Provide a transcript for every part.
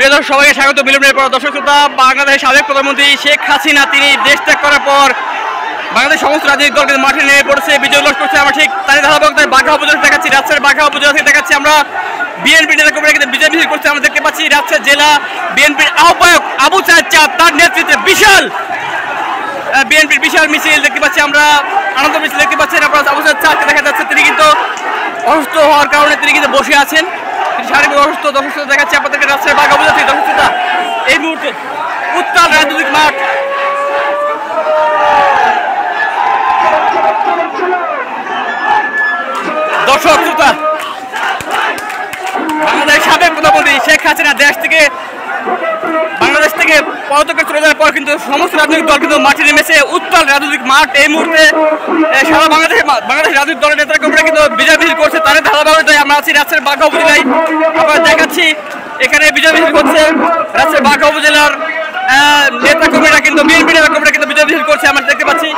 প্রিয় দর্শক, সবাইকে স্বাগত। বিলম্বের পর দর্শক শ্রোতা, বাংলাদেশের সাবেক প্রধানমন্ত্রী শেখ হাসিনা তিনি দেশ ত্যাগ করার পর বাংলাদেশ সমস্ত রাজনৈতিক দলকে মাঠে নেমে পড়ছে, বিজয় উল্লাস করছে। আমরা ঠিক তারই ধারাবাহিকতায় বাঘা উপজেলা দেখাচ্ছি, রাজশাহীর বাঘা উপজেলা থেকে দেখাচ্ছি আমরা বিএনপি নেতা কর্মীরা কিন্তু বিজয় মিছিল করছে। আমরা দেখতে পাচ্ছি রাজশাহী জেলা বিএনপির আহ্বায়ক আবু সায়েদ চাঁদ, তার নেতৃত্বে বিশাল বিএনপির বিশাল মিছিল দেখতে পাচ্ছি আমরা, আনন্দ মিছিল দেখতে পাচ্ছেন আপনারা। আবু সায়েদ চাঁদকে দেখা যাচ্ছে তিনি কিন্তু অসুস্থ হওয়ার কারণে তিনি কিন্তু বসে আছেন, তিনি শারীরিক অসুস্থ। দর্শক দেখাচ্ছি আপনাদেরকে রাজশাহীর বাঘা উপজেলা থেকে। দর্শক এই মুহূর্তে উত্তাল রাজনৈতিক মাঠ, দর্শক শ্রোতা, বাংলাদেশের সাবেক প্রধানমন্ত্রী শেখ হাসিনা বাংলাদেশ থেকে পদত্যাগ চলে যাওয়ার পর কিন্তু সমস্ত রাজনৈতিক দল কিন্তু মাঠে নেমেছে। উত্তাল রাজনৈতিক মাঠ এই মুহূর্তে সারা বাংলাদেশ রাজনৈতিক দলের নেতা কর্মীরা কিন্তু বিজয় মিছিল করছে। তাদের ধারাবাহিকতায় আমরা আছি রাজশাহীর বাঘা উপজেলায়, আমরা দেখাচ্ছি এখানে বিজয় মিছিল করছে রাজশাহীর বাঘা উপজেলার নেতা কর্মীরা কিন্তু, বিএনপি নেতা কর্মীরা কিন্তু বিজয় মিছিল করছে, আমরা দেখতে পাচ্ছি।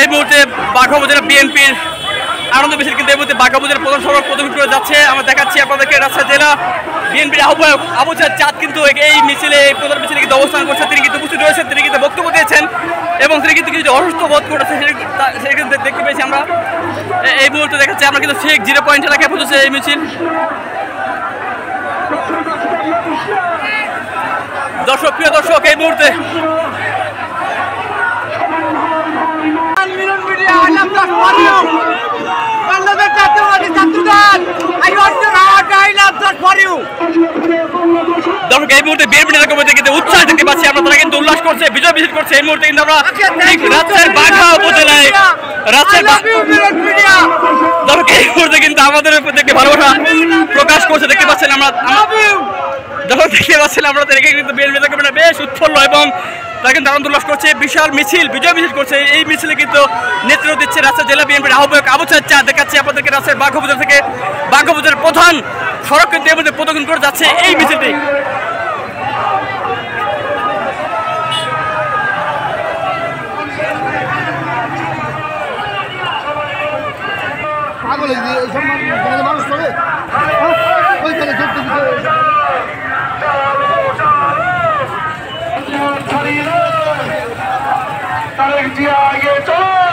এই মুহূর্তে বাঘা উপজেলা বিএনপির আনন্দ মিছিল কিন্তু এই মুহূর্তে বাঘা উপজেলার প্রধান সড়ক প্রদক্ষিণ করে যাচ্ছে। আমরা দেখাচ্ছি আপনাদেরকে রাজশাহী জেলা বিএনপির আহ্বায়ক আবু সায়েদ চাঁদ কিন্তু এই মিছিলে, এই প্রধান মিছিলে কিন্তু অবস্থান করছে। তিনি কিন্তু উপস্থিত রয়েছেন, তিনি কিন্তু বক্তব্য দিয়েছেন এবং তিনি কিন্তু কিছু অসুস্থ বোধ করেছে, সেটা কিন্তু দেখতে পেয়েছি আমরা। এই মুহূর্তে দেখাচ্ছি আমরা কিন্তু ঠিক 0 পয়েন্ট এলাকায় পৌঁছেছে এই মিছিল। দর্শক, প্রিয় দর্শক, এই মুহূর্তে এই মুহূর্তে বিএনপি নেতা কর্মীদের কিন্তু উৎসাহ দেখতে পাচ্ছি আমরা, তারা কিন্তু উল্লাস করছে, বিজয় মিছিল করছে। এই মুহূর্তে কিন্তু আমরা রাজশাহীর বাঘা উপজেলায় এই মুহূর্তে কিন্তু আমাদের প্রতি একটি ভালোবাসা প্রকাশ করছে দেখতে পাচ্ছেন আমরা। যখন দেখতে পাচ্ছেন আমরা কিন্তু বিএনপি নেতা কর্মীরা বেশ উৎফুল্ল এবং তারা কিন্তু আনন্দ উল্লাস করছে, বিশাল মিছিল, বিজয় মিছিল করছে। এই মিছিলে কিন্তু নেতৃত্ব দিচ্ছে রাজশাহী জেলা বিএনপির আহ্বায়ক আবু সায়েদ চাঁদ। দেখাচ্ছি আপনাদেরকে রাজশাহীর বাঘা উপজেলা থেকে। বাঘা উপজেলার প্রধান সড়ক কিন্তু এর মধ্যে প্রদক্ষিণ করে যাচ্ছে এই মিছিলটি। আগে চলো।